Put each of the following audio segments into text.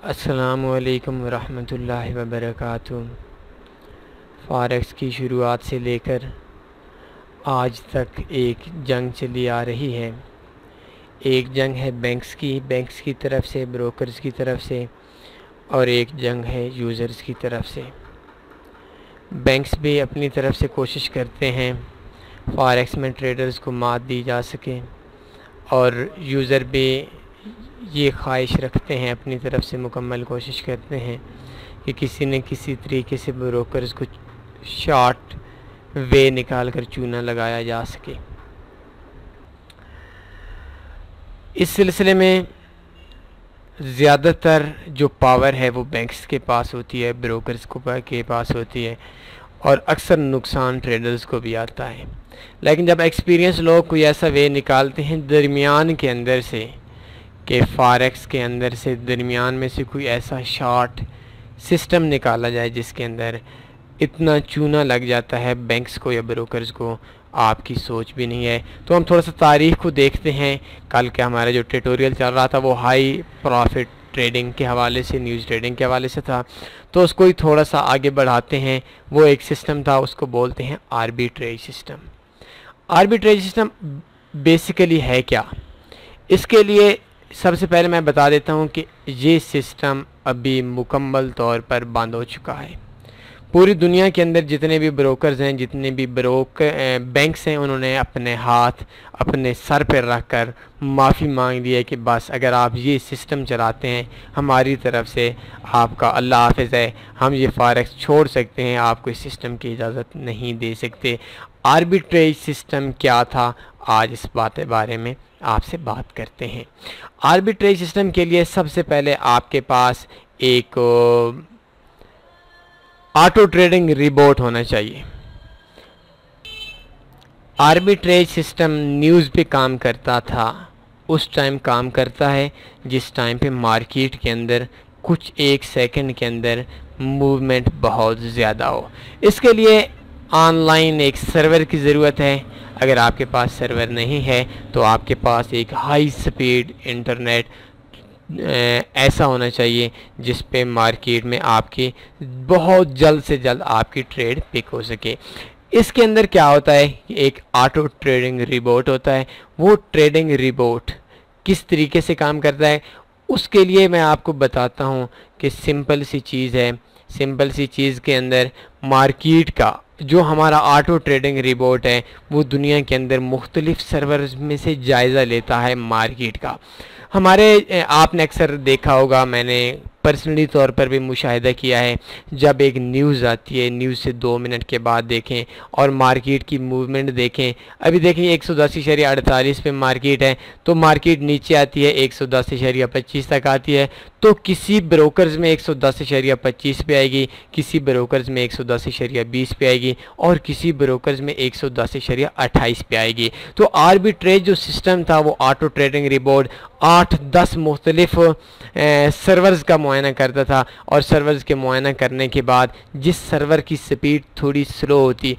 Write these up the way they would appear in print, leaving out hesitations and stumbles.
अस्सलामुअलैकुम वरहमतुल्लाहि वबरकातुहू। फ़ॉरेक्स की शुरुआत से लेकर आज तक एक जंग चली आ रही है। एक जंग है बैंक्स की तरफ से, ब्रोकर्स की तरफ से, और एक जंग है यूज़र्स की तरफ से। बैंक्स भी अपनी तरफ से कोशिश करते हैं फ़ॉरेक्स में ट्रेडर्स को मात दी जा सके, और यूज़र भी ये ख्वाहिश रखते हैं, अपनी तरफ से मुकम्मल कोशिश करते हैं कि किसी न किसी तरीके से ब्रोकर्स को शॉर्ट वे निकाल कर चूना लगाया जा सके। इस सिलसिले में ज़्यादातर जो पावर है वो बैंक्स के पास होती है, ब्रोकर्स के पास होती है, और अक्सर नुकसान ट्रेडर्स को भी आता है। लेकिन जब एक्सपीरियंस लोग कोई ऐसा वे निकालते हैं दरमियान के अंदर से, कि फ़ॉरेक्स के अंदर से दरमियान में से कोई ऐसा शॉर्ट सिस्टम निकाला जाए जिसके अंदर इतना चूना लग जाता है बैंक्स को या ब्रोकर्स को, आपकी सोच भी नहीं है। तो हम थोड़ा सा तारीख़ को देखते हैं। कल के हमारा जो ट्यूटोरियल चल रहा था वो हाई प्रॉफिट ट्रेडिंग के हवाले से, न्यूज़ ट्रेडिंग के हवाले से था, तो उसको ही थोड़ा सा आगे बढ़ाते हैं। वो एक सिस्टम था, उसको बोलते हैं arbitrage system. Arbitrage system basically है क्या? इसके लिए सबसे पहले मैं बता देता हूँ कि ये सिस्टम अभी मुकम्मल तौर पर बंद हो चुका है। पूरी दुनिया के अंदर जितने भी ब्रोकर्स हैं, जितने भी बैंक्स हैं, उन्होंने अपने हाथ अपने सर पर रख कर माफ़ी मांग ली है कि बस अगर आप ये सिस्टम चलाते हैं हमारी तरफ से आपका अल्लाह हाफ़िज़ है, हम ये फ़ॉरेक्स छोड़ सकते हैं, आपको इस सिस्टम की इजाज़त नहीं दे सकते। आर्बिट्रेज सिस्टम क्या था, आज इस बारे में आपसे बात करते हैं। आर्बिट्रेज सिस्टम के लिए सबसे पहले आपके पास एक ऑटो ट्रेडिंग रिबोट होना चाहिए। आर्बिट्रेज सिस्टम न्यूज़ पे काम करता था, उस टाइम काम करता है जिस टाइम पे मार्केट के अंदर कुछ एक सेकंड के अंदर मूवमेंट बहुत ज़्यादा हो। इसके लिए ऑनलाइन एक सर्वर की ज़रूरत है। अगर आपके पास सर्वर नहीं है तो आपके पास एक हाई स्पीड इंटरनेट ऐसा होना चाहिए जिस पे मार्केट में आपकी बहुत जल्द से जल्द आपकी ट्रेड पिक हो सके। इसके अंदर क्या होता है कि एक ऑटो ट्रेडिंग रिबोट होता है। वो ट्रेडिंग रिबोट किस तरीके से काम करता है उसके लिए मैं आपको बताता हूँ कि सिंपल सी चीज़ है। सिंपल सी चीज़ के अंदर मार्केट का जो हमारा ऑटो ट्रेडिंग रिबोट है वो दुनिया के अंदर मुख्तलिफ़ सर्वर्स में से जायज़ा लेता है मार्केट का। हमारे आपने अक्सर देखा होगा, मैंने पर्सनली तौर पर भी मुशाहिदा किया है, जब एक न्यूज़ आती है, न्यूज़ से 2 मिनट के बाद देखें और मार्केट की मूवमेंट देखें। अभी देखें 110.48 पे मार्केट है, तो मार्केट नीचे आती है 110.25 तक आती है, तो किसी ब्रोकर्स में 110.25 पे आएगी, किसी ब्रोकर्स में 110.20 पे आएगी, और किसी ब्रोकर्स में 110.28 पे आएगी। तो आर्बिट्रेज जो सिस्टम था वो ऑटो ट्रेडिंग रिबोट 8-10 मुख्तलिफ सर्वर्स का मुआयना करता था, और सर्वर्स के मुआयना करने के बाद जिस सर्वर की स्पीड थोड़ी स्लो होती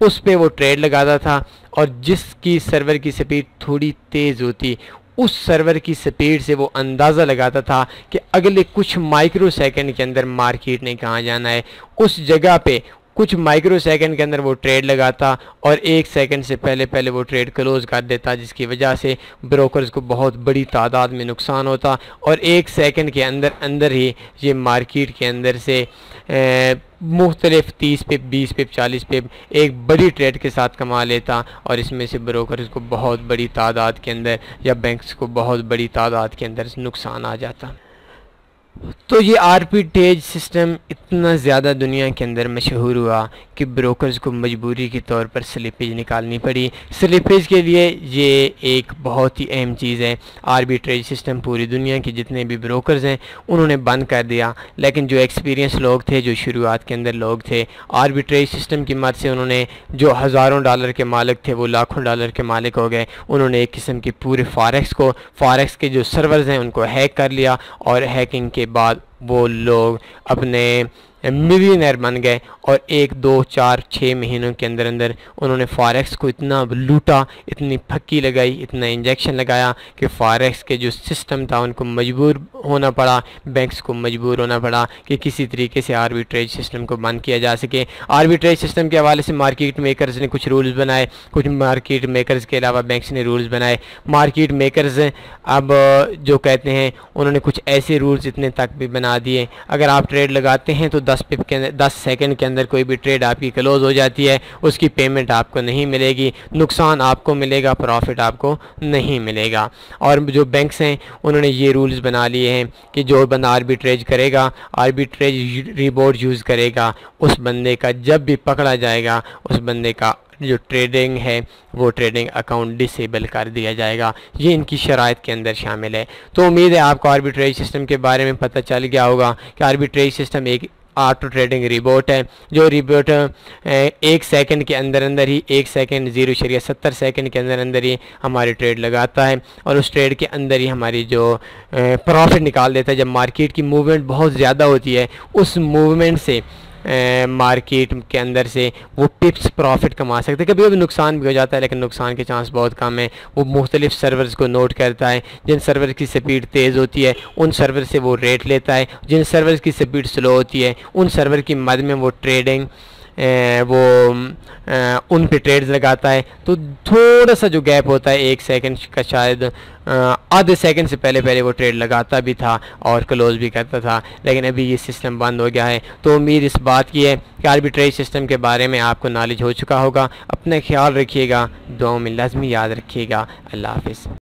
उस पे वो ट्रेड लगाता था, और जिसकी सर्वर की स्पीड थोड़ी तेज़ होती उस सर्वर की स्पीड से वो अंदाज़ा लगाता था कि अगले कुछ माइक्रो सेकंड के अंदर मार्केट ने कहाँ जाना है। उस जगह पे कुछ माइक्रो सेकंड के अंदर वो ट्रेड लगाता और 1 सेकंड से पहले वो ट्रेड क्लोज़ कर देता, जिसकी वजह से ब्रोकर्स को बहुत बड़ी तादाद में नुकसान होता, और 1 सेकंड के अंदर ही ये मार्केट के अंदर से मुख्तलिफ 30 पिप, 20 पिप, 40 पिप एक बड़ी ट्रेड के साथ कमा लेता, और इसमें से ब्रोकर्स को बहुत बड़ी तादाद के अंदर या बैंक्स को बहुत बड़ी तादाद के अंदर नुकसान आ जाता। तो ये आर्बिट्रेज सिस्टम इतना ज़्यादा दुनिया के अंदर मशहूर हुआ कि ब्रोकर्स को मजबूरी के तौर पर स्लिपेज निकालनी पड़ी। स्लिपेज के लिए ये एक बहुत ही अहम चीज़ है। आर्बिट्रेज सिस्टम पूरी दुनिया के जितने भी ब्रोकर्स हैं उन्होंने बंद कर दिया, लेकिन जो एक्सपीरियंस लोग थे, जो शुरुआत के अंदर लोग थे, आर्बिट्रेज सिस्टम की मदद से उन्होंने जो हज़ारों डॉलर के मालिक थे वो लाखों डॉलर के मालिक हो गए। उन्होंने एक किस्म की पूरे फ़ॉरेक्स के जो सर्वर्स हैं उनको हैक कर लिया, और हैकिंग के बाद वो लोग अपने मिलियनर बन गए और 1, 2, 4, 6 महीनों के अंदर अंदर उन्होंने फॉरेक्स को इतना लूटा, इतनी फक्की लगाई, इतना इंजेक्शन लगाया कि फॉरेक्स के जो सिस्टम था उनको मजबूर होना पड़ा, बैंक्स को मजबूर होना पड़ा कि किसी तरीके से आर्बिट्रेज सिस्टम को बंद किया जा सके। आर्बिट्रेज सिस्टम के हवाले से मार्केट मेकर्स ने कुछ रूल्स बनाए, कुछ मार्केट मेकर्स के अलावा बैंक्स ने रूल्स बनाए। मार्केट मेकर्स अब जो कहते हैं उन्होंने कुछ ऐसे रूल्स इतने तक भी बना दिए, अगर आप ट्रेड लगाते हैं तो 10 सेकंड के अंदर कोई भी ट्रेड आपकी क्लोज हो जाती है, उसकी पेमेंट आपको नहीं मिलेगी, नुकसान आपको मिलेगा, प्रॉफिट आपको नहीं मिलेगा। और जो बैंक्स हैं उन्होंने ये रूल्स बना लिए हैं कि जो बंदा आर्बिट्रेज करेगा, आर्बिट्रेज रिबोर्ड यूज़ करेगा, उस बंदे का जब भी पकड़ा जाएगा उस बंदे का जो ट्रेडिंग है वो ट्रेडिंग अकाउंट डिसेबल कर दिया जाएगा। ये इनकी शराइत के अंदर शामिल है। तो उम्मीद है आपको आर्बिट्रेज सिस्टम के बारे में पता चल गया होगा कि आर्बिट्रेज सिस्टम एक ऑटो ट्रेडिंग रिबोट है, जो रिबोट 1 सेकंड के अंदर अंदर ही 1 सेकंड 0.70 सेकंड के अंदर अंदर ही हमारी ट्रेड लगाता है और उस ट्रेड के अंदर ही हमारी जो प्रॉफिट निकाल देता है। जब मार्केट की मूवमेंट बहुत ज़्यादा होती है, उस मूवमेंट से मार्केट के अंदर से वो टिप्स प्रॉफिट कमा सकते हैं। कभी कभी नुकसान भी हो जाता है, लेकिन नुकसान के चांस बहुत कम है। वो मुख्तलिफ सर्वर्स को नोट करता है, जिन सर्वर की स्पीड तेज़ होती है उन सर्वर से वो रेट लेता है, जिन सर्वर की स्पीड स्लो होती है उन सर्वर की मद में वो ट्रेडिंग उन पे ट्रेड्स लगाता है। तो थोड़ा सा जो गैप होता है 1 सेकंड का, शायद आधे सेकंड से पहले वो ट्रेड लगाता भी था और क्लोज भी करता था, लेकिन अभी ये सिस्टम बंद हो गया है। तो उम्मीद इस बात की है कि आर्बिट्रेज सिस्टम के बारे में आपको नॉलेज हो चुका होगा। अपना ख्याल रखिएगा, दुआओं में लाजमी याद रखिएगा। अल्लाह हाफिज़।